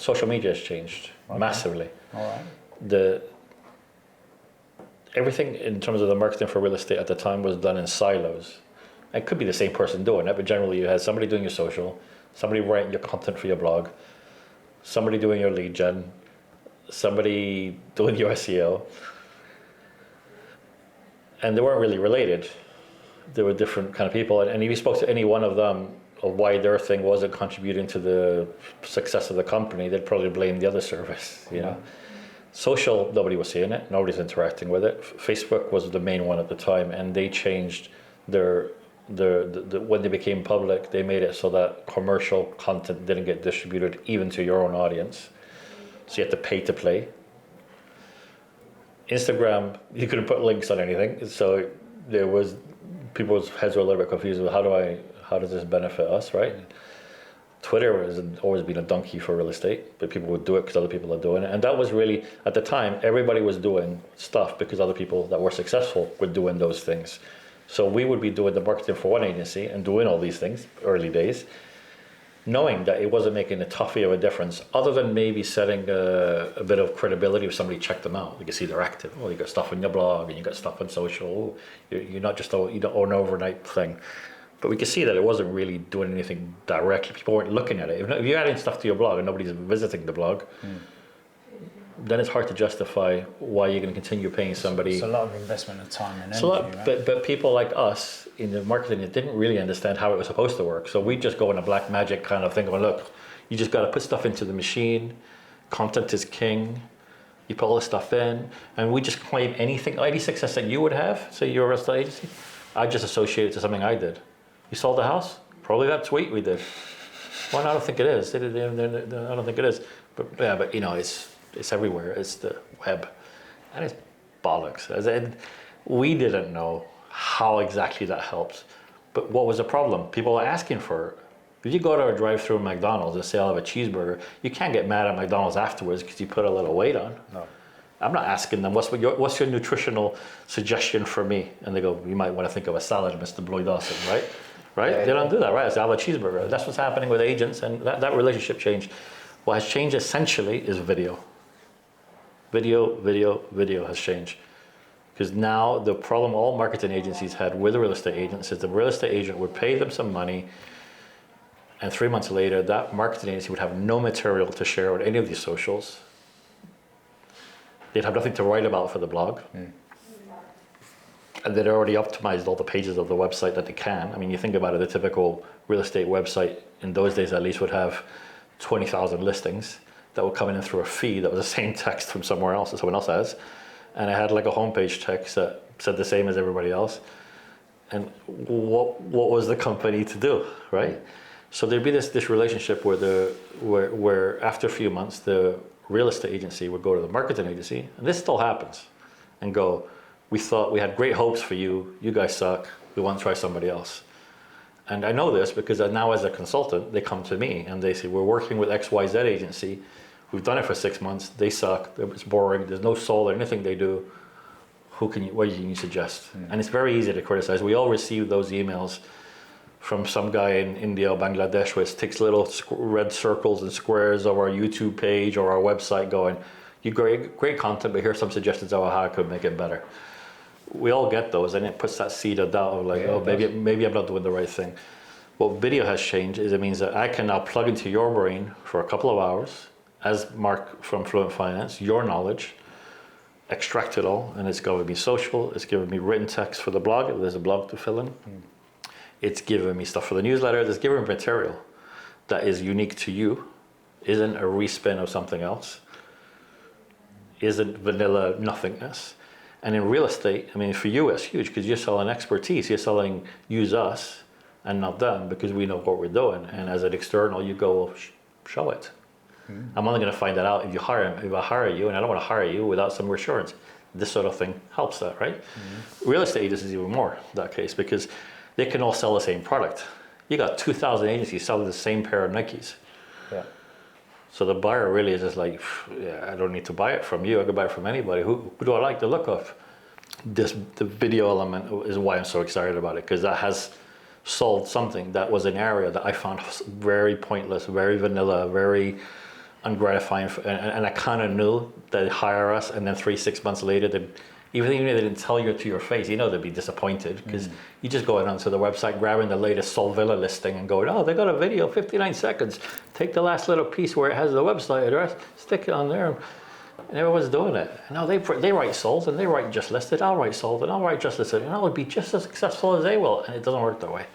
social media has changed massively. All right. Everything in terms of the marketing for real estate at the time was done in silos. It could be the same person doing it, but generally you had somebody doing your social, somebody writing your content for your blog, somebody doing your lead gen, somebody doing your SEO. And they weren't really related. They were different kind of people. And if you spoke to any one of them of why their thing wasn't contributing to the success of the company, they'd probably blame the other service, you know. Social, nobody was seeing it, nobody's interacting with it. Facebook was the main one at the time, and they changed when they became public, they made it so that commercial content didn't get distributed even to your own audience. So you had to pay to play. Instagram, you couldn't put links on anything, so there was, people's heads were a little bit confused with how does this benefit us, right? Twitter has always been a donkey for real estate, but people would do it because other people are doing it. And that was really, at the time, everybody was doing stuff because other people that were successful were doing those things. So we would be doing the marketing for one agency and doing all these things, early days, knowing that it wasn't making a toffee of a difference, other than maybe setting a bit of credibility if somebody checked them out. You can see they're active. Oh, you got stuff on your blog and you got stuff on social. Oh, you're not just you don't own an overnight thing. But we could see that it wasn't really doing anything directly. People weren't looking at it. If you're adding stuff to your blog and nobody's visiting the blog, then it's hard to justify why you're going to continue paying somebody. It's a lot of investment of time and energy, right? But people like us in the marketing, it didn't really understand how it was supposed to work. So we just go in a black magic kind of thing going, look, you just got to put stuff into the machine. Content is king. You put all this stuff in, and we just claim anything, any success that you would have, say you're a real estate agency, I just associate it to something I did. You sold the house? Probably that tweet we did. Well, I don't think it is. I don't think it is. But yeah, but you know, it's everywhere. It's the web, and it's bollocks. And we didn't know how exactly that helps. But what was the problem? People are asking for it. If you go to a drive-through McDonald's and say I'll have a cheeseburger, you can't get mad at McDonald's afterwards because you put a little weight on. No. I'm not asking them, what's your nutritional suggestion for me? And they go, you might want to think of a salad, Mr. Bloy-Dawson, right? Right? Yeah, they don't do that, right? I say, I'll have a cheeseburger. That's what's happening with agents, and that relationship changed. What has changed essentially is video. Video has changed. Because now the problem all marketing agencies had with the real estate agents is the real estate agent would pay them some money, and 3 months later, that marketing agency would have no material to share with any of these socials. They'd have nothing to write about for the blog. And they'd already optimized all the pages of the website that they can. I mean, you think about it, the typical real estate website in those days at least would have 20,000 listings that would come in through a feed that was the same text from somewhere else that someone else has. And it had like a homepage text that said the same as everybody else. And what was the company to do, right? So there'd be this relationship where after a few months, the real estate agency would go to the marketing agency, and this still happens, and go, we thought we had great hopes for you, you guys suck, we want to try somebody else. And I know this because now as a consultant, they come to me and they say, we're working with XYZ agency, we've done it for 6 months, they suck, it's boring, there's no soul or anything they do, what can you suggest? And it's very easy to criticize. We all receive those emails from some guy in India or Bangladesh where it takes little red circles and squares of our YouTube page or our website going, you great content, but here's some suggestions of how I could make it better. We all get those, and it puts that seed of doubt of like, maybe I'm not doing the right thing. What video has changed is it means that I can now plug into your brain for a couple of hours, as Mark from Fluent Finance, your knowledge, extract it all, and it's giving me social, it's giving me written text for the blog, if there's a blog to fill in. It's giving me stuff for the newsletter, it's giving me material that is unique to you, isn't a respin of something else, isn't vanilla nothingness. And in real estate, I mean, for you, it's huge because you're selling expertise. You're selling use us and not them because we know what we're doing. And as an external, you go, well, show it. I'm only going to find that out if I hire you, and I don't want to hire you without some reassurance. This sort of thing helps that, right? Real estate agents is even more that case because they can all sell the same product. You got 2,000 agencies selling the same pair of Nikes. Yeah. So the buyer really is just like, yeah, I don't need to buy it from you. I could buy it from anybody. Who do I like the look of? The video element is why I'm so excited about it, because that has solved something that was an area that I found very pointless, very vanilla, very ungratifying, and I kind of knew they'd hire us, and then 3-6 months later, even if they didn't tell you to your face, you know they'd be disappointed, because you just going onto the website, grabbing the latest Sol Villa listing and going, oh, they got a video, 59 seconds. Take the last little piece where it has the website address, stick it on there. And everyone's doing it. Now they write sold and they write just listed. I'll write sold and I'll write just listed, and I'll be just as successful as they will. And it doesn't work that way.